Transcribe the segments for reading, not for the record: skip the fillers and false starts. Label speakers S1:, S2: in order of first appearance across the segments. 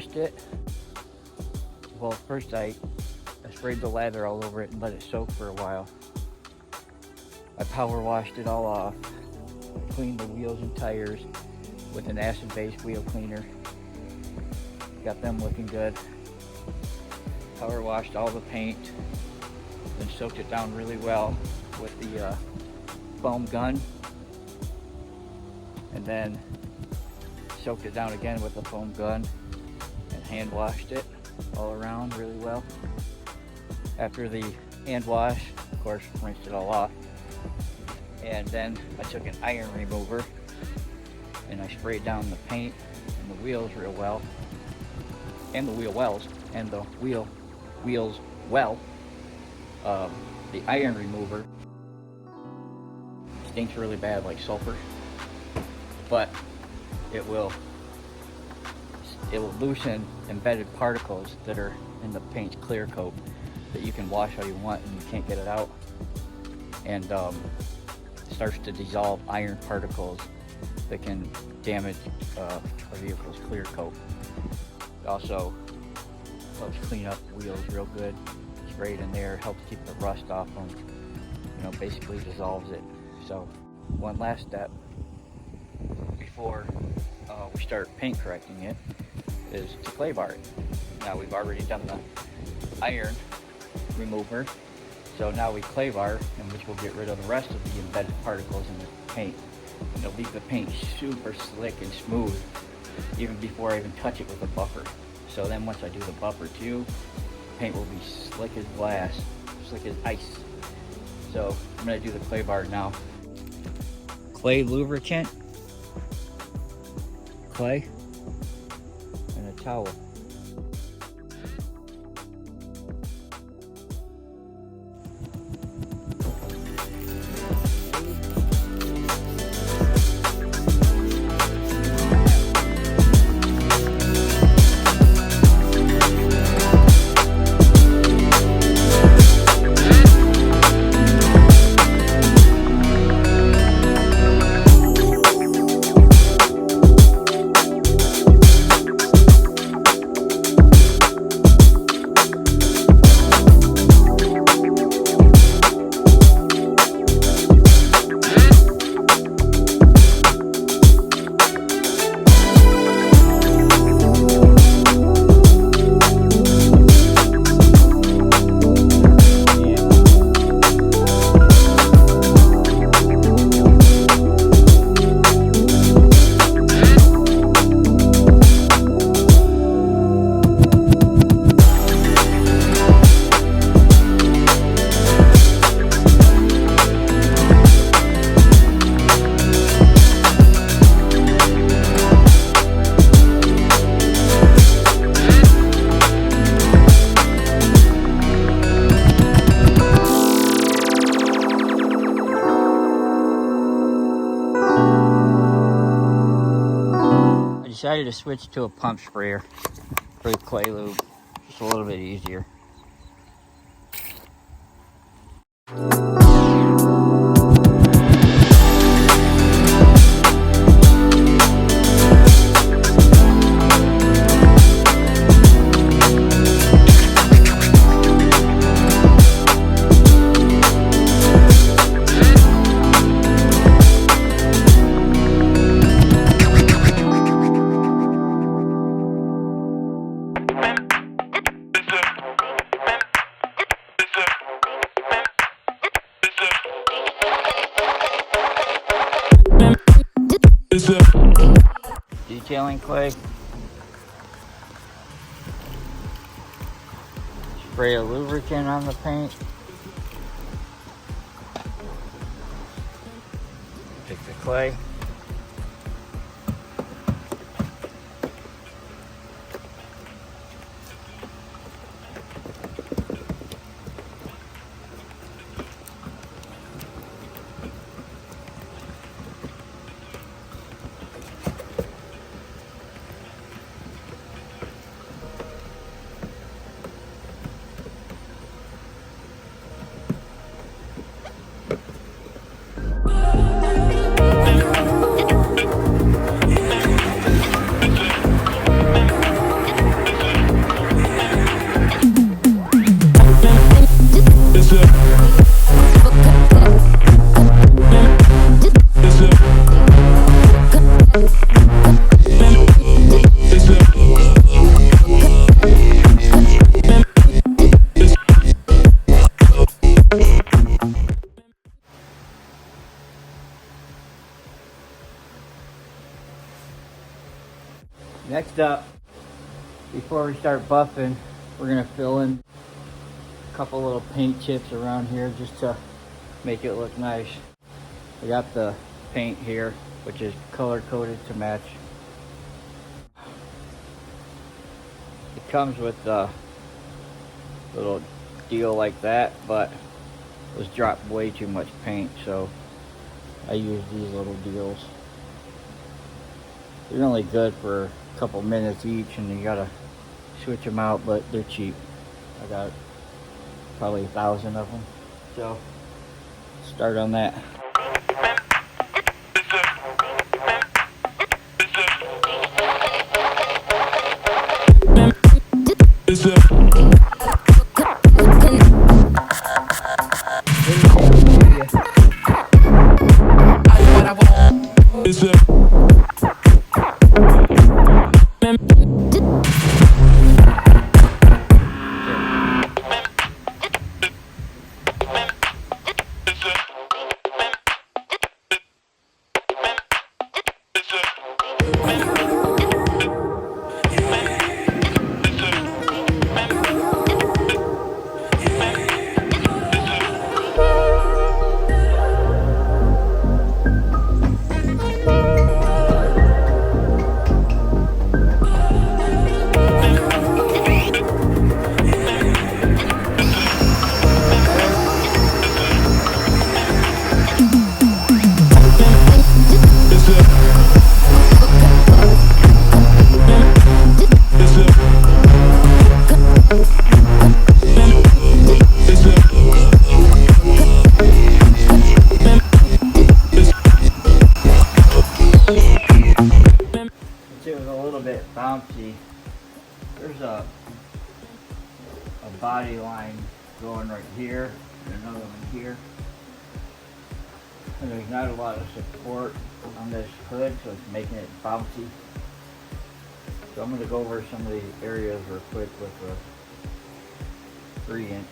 S1: washed it. Well, first I sprayed the lather all over it and let it soak for a while. I power washed it all off, cleaned the wheels and tires with an acid-based wheel cleaner. Got them looking good. Power washed all the paint, then soaked it down really well with the foam gun, and then soaked it down again with the foam gun and hand washed it all around really well. After the hand wash, of course, rinsed it all off, and then I took an iron remover and I sprayed down the paint and the wheels real well, and the wheel wells, and the wheels well. The iron remover stinks really bad like sulfur, but it will loosen embedded particles that are in the paint's clear coat that you can wash all you want and you can't get it out, and starts to dissolve iron particles that can damage a vehicle's clear coat. It also helps clean up wheels real good. Spray it in there, helps keep the rust off them, basically dissolves it. So one last step before we start paint correcting it is to clay bar it. Now we've already done the iron remover, so now we clay bar, in which will get rid of the rest of the embedded particles in the paint. It'll leave the paint super slick and smooth even before I even touch it with a buffer. So then once I do the buffer too, the paint will be slick as glass, slick as ice. So I'm going to do the clay bar now. Clay lubricant, clay, and a towel. Decided to switch to a pump sprayer for the clay lube, just a little bit easier. Detailing clay. Spray a lubricant on the paint. Pick the clay. Next up, before we start buffing, we're gonna fill in a couple little paint chips around here just to make it look nice. I got the paint here, which is color coded to match. It comes with a little deal like that, but it was dropped way too much paint, so I use these little deals. They're only good for a couple minutes each, and you gotta switch them out, but they're cheap. I got probably 1,000 of them, so start on that. It was a little bit bouncy. There's a body line going right here and another one here, and there's not a lot of support on this hood, so it's making it bouncy. So I'm going to go over some of the areas real quick with a 3-inch.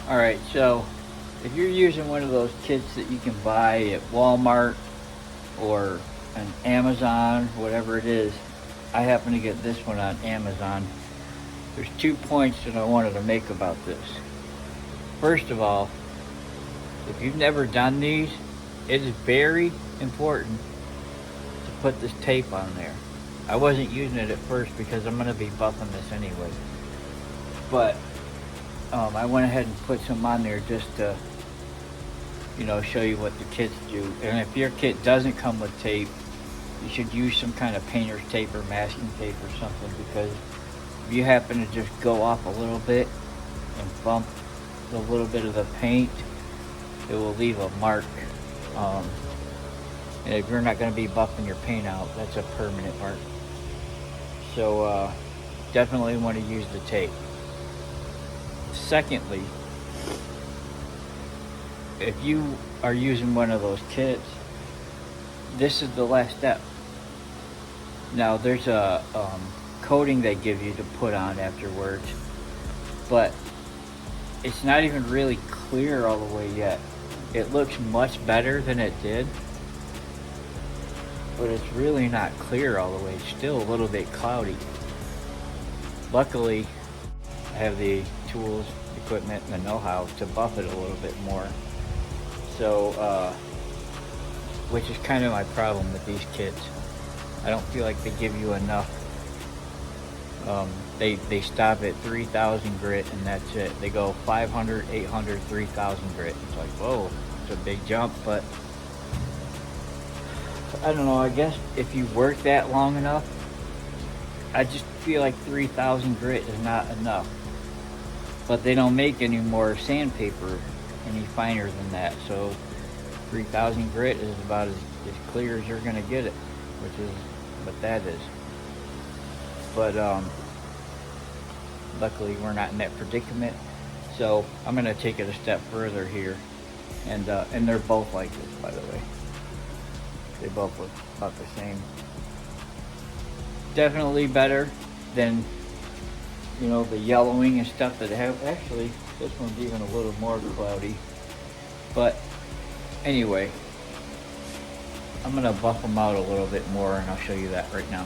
S1: Alright, so if you're using one of those kits that you can buy at Walmart or on Amazon, whatever it is, I happen to get this one on Amazon. There's 2 points that I wanted to make about this. First of all, if you've never done these, it is very important to put this tape on there. I wasn't using it at first because I'm going to be buffing this anyway. But I went ahead and put some on there just to show you what the kits do. And if your kit doesn't come with tape, you should use some kind of painter's tape or masking tape or something, because if you happen to just go off a little bit and bump a little bit of the paint, it will leave a mark. And if you're not going to be buffing your paint out, that's a permanent mark. So definitely want to use the tape. Secondly, if you are using one of those kits, this is the last step. Now there's a coating they give you to put on afterwards, but it's not even really clear all the way yet. It looks much better than it did, but it's really not clear all the way. It's still a little bit cloudy. Luckily, I have the tools, equipment, and the know-how to buff it a little bit more. So, which is kind of my problem with these kits. I don't feel like they give you enough. They stop at 3,000 grit and that's it. They go 500, 800, 3,000 grit. It's like, whoa, it's a big jump, but I don't know, I guess if you work that long enough, I just feel like 3,000 grit is not enough. But they don't make any more sandpaper any finer than that, so 3,000 grit is about as clear as you're gonna get it, which is what that is. But luckily we're not in that predicament, so I'm gonna take it a step further here, and they're both like this, by the way. They both look about the same. Definitely better than the yellowing and stuff that have. Actually, this one's even a little more cloudy. But anyway, I'm gonna buff them out a little bit more, and I'll show you that right now.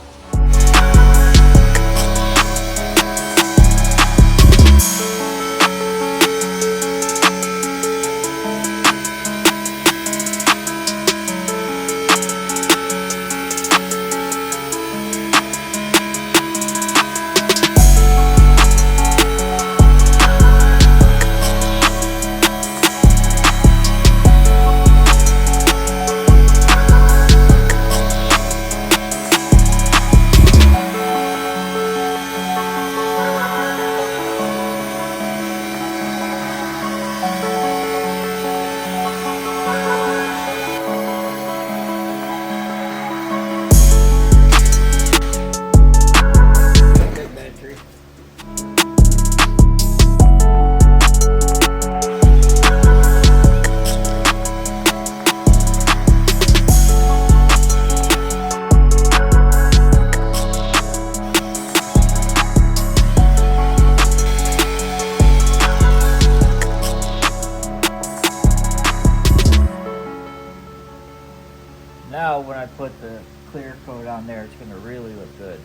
S1: Now when I put the clear coat on there, it's going to really look good.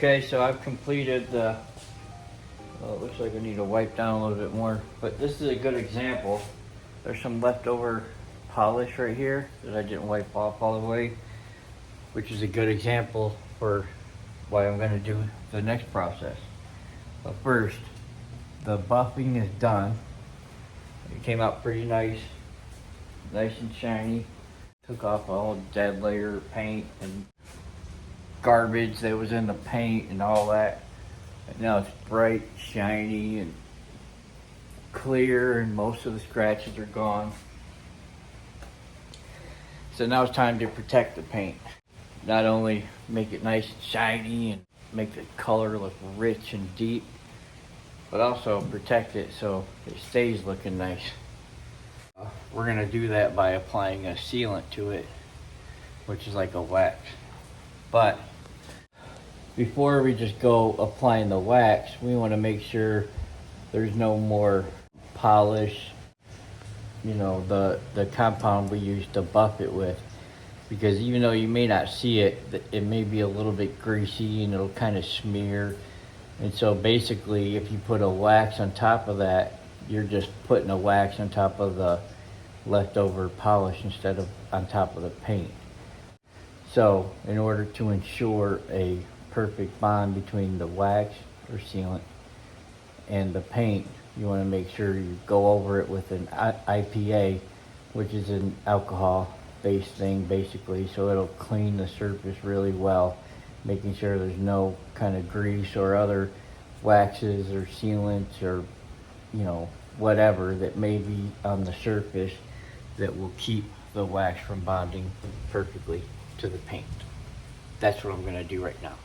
S1: Okay, so I've completed the, well, it looks like I need to wipe down a little bit more, but this is a good example. There's some leftover polish right here that I didn't wipe off all the way, which is a good example for what I'm going to do the next process. But first, the buffing is done. It came out pretty nice and shiny. Took off all dead layer of paint and garbage that was in the paint and all that. And now it's bright, shiny, and clear, and most of the scratches are gone. So now it's time to protect the paint. Not only make it nice and shiny and make the color look rich and deep, but also protect it so it stays looking nice. We're gonna do that by applying a sealant to it, which is like a wax. But before we just go applying the wax, we want to make sure there's no more polish, you know, the compound we use to buff it with. Because even though you may not see it, it may be a little bit greasy and it'll kind of smear. And so basically, if you put a wax on top of that, you're just putting a wax on top of the leftover polish instead of on top of the paint. So in order to ensure a perfect bond between the wax or sealant and the paint, you want to make sure you go over it with an IPA, which is an alcohol-based thing basically, so it'll clean the surface really well, making sure there's no kind of grease or other waxes or sealants or, you know, whatever that may be on the surface that will keep the wax from bonding perfectly to the paint. That's what I'm going to do right now.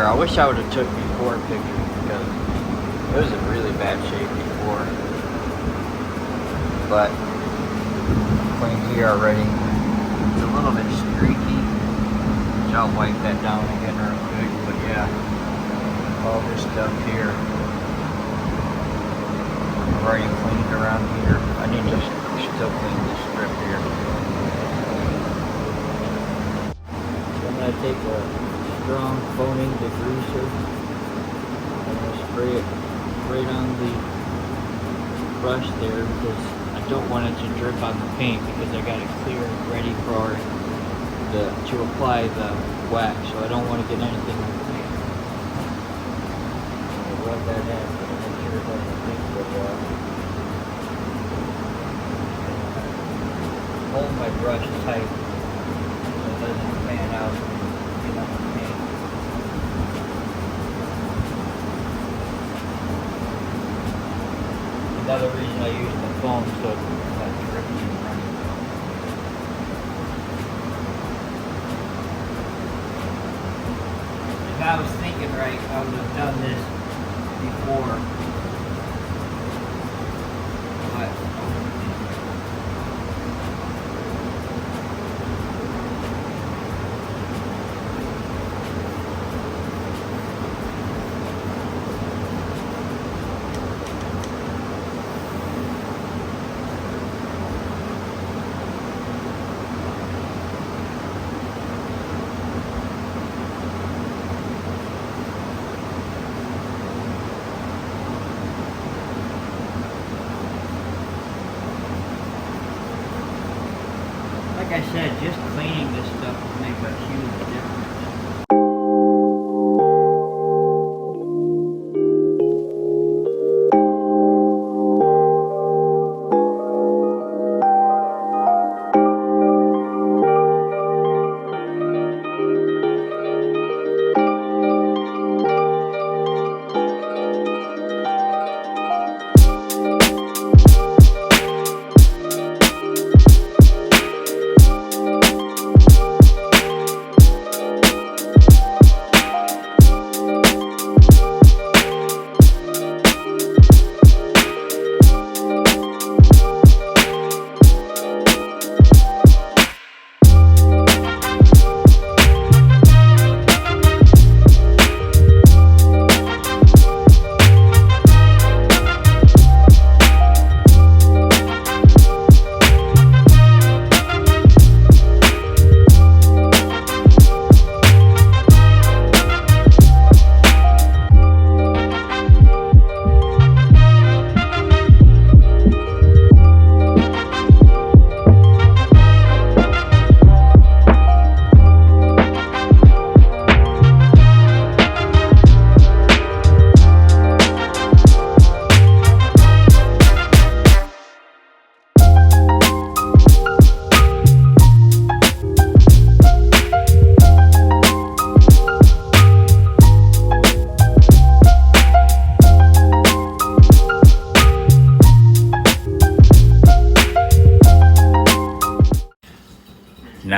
S1: I wish I would have took before pictures because it was in really bad shape before. But clean here already. It's a little bit streaky, which I'll wipe that down again real quick. But yeah, all this stuff here. I've already cleaned around here. I need to still clean this strip here. So I'm gonna take a strong foaming degreaser. I'm going to spray it right on the brush there because I don't want it to drip on the paint because I got it clear ready for to apply the wax, so I don't want to get anything on the paint. I'll rub that in to make sure it doesn't leak real well. Hold my brush tight so it doesn't fan out. Another reason I use the foam so it's not dripping and running. If I was thinking right, I would have done this before. But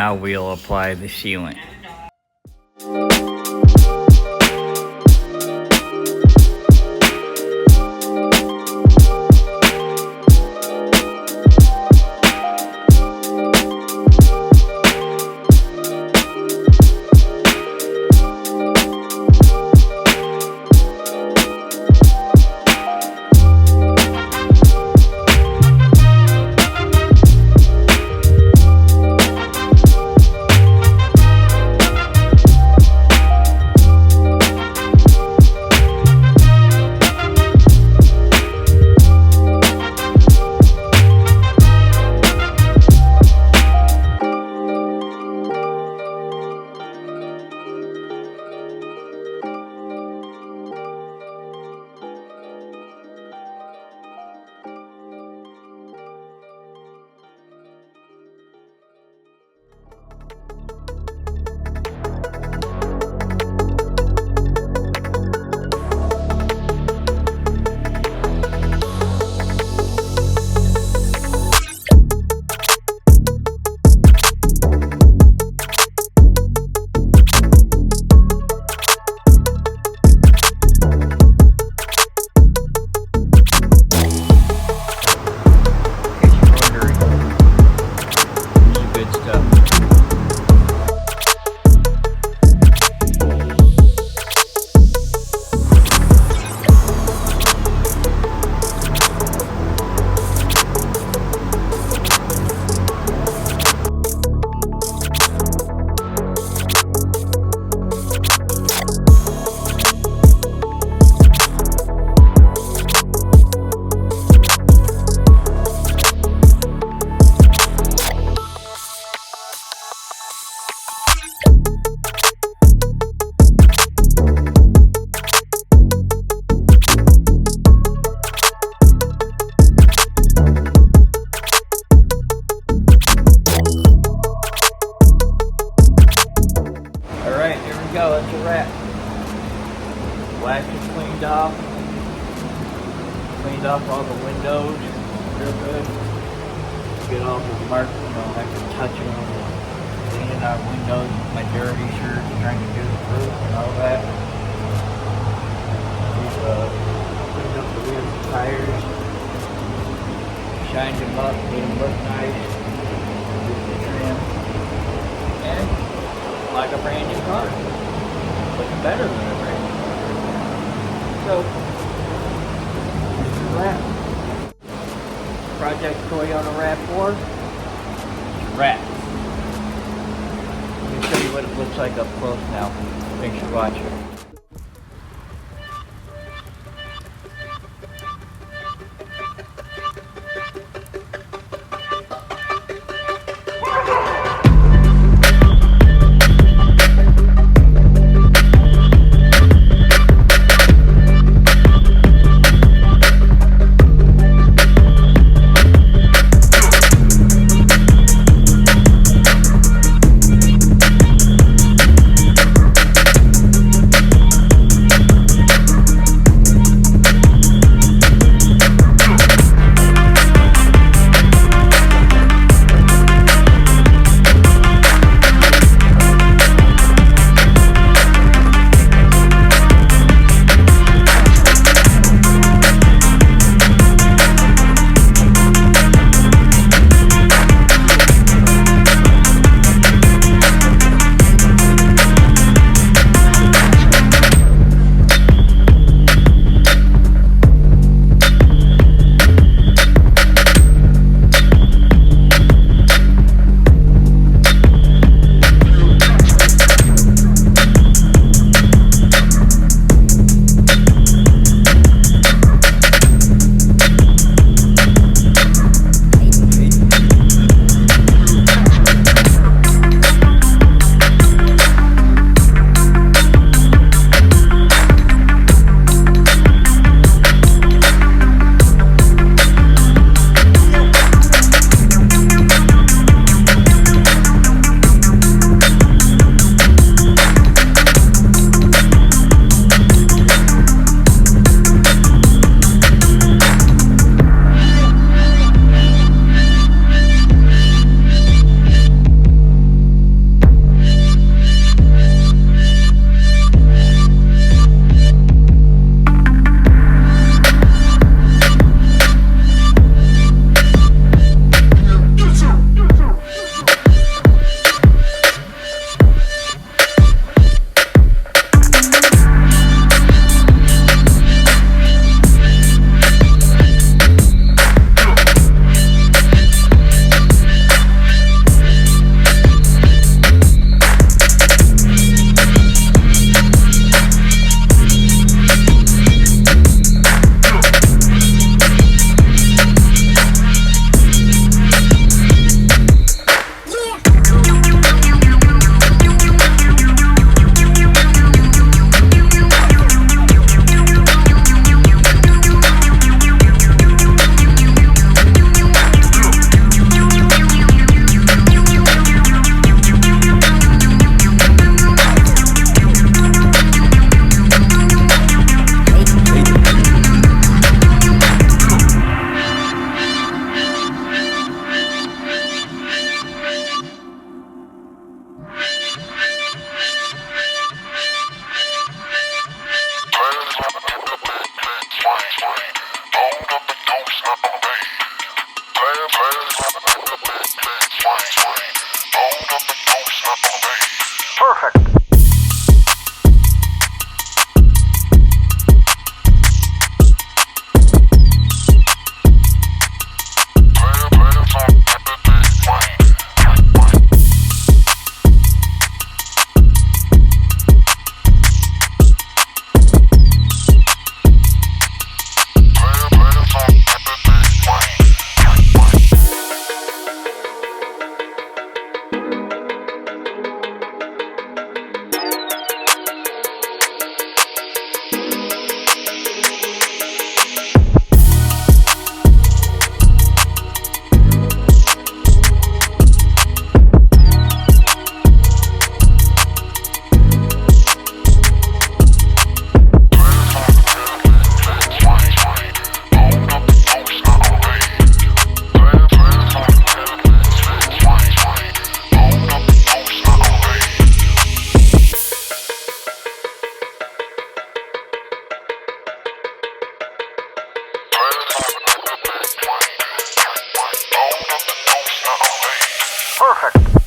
S1: Now we'll apply the sealant. Go, it's a wrap. Wax is cleaned off all the windows real good. Get all the marks, after touching them, cleaning out windows with my dirty shirt, trying to do the roof and all that. We've cleaned up the wheels and tires, shined them up, made them look nice, did the trim, and like a brand new car. Looking better than a brand new car. So, here's the wrap. Project Toyota RAV4. Wrap. Let me show you what it looks like up close now. Thanks for watching. Perfect. Perfect.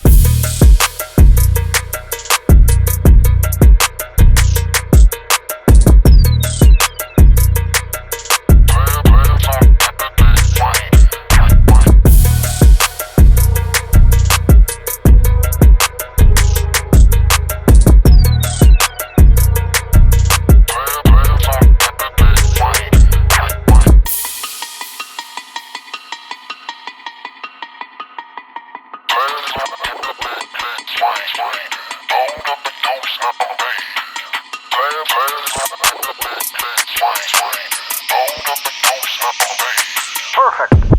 S1: Perfect.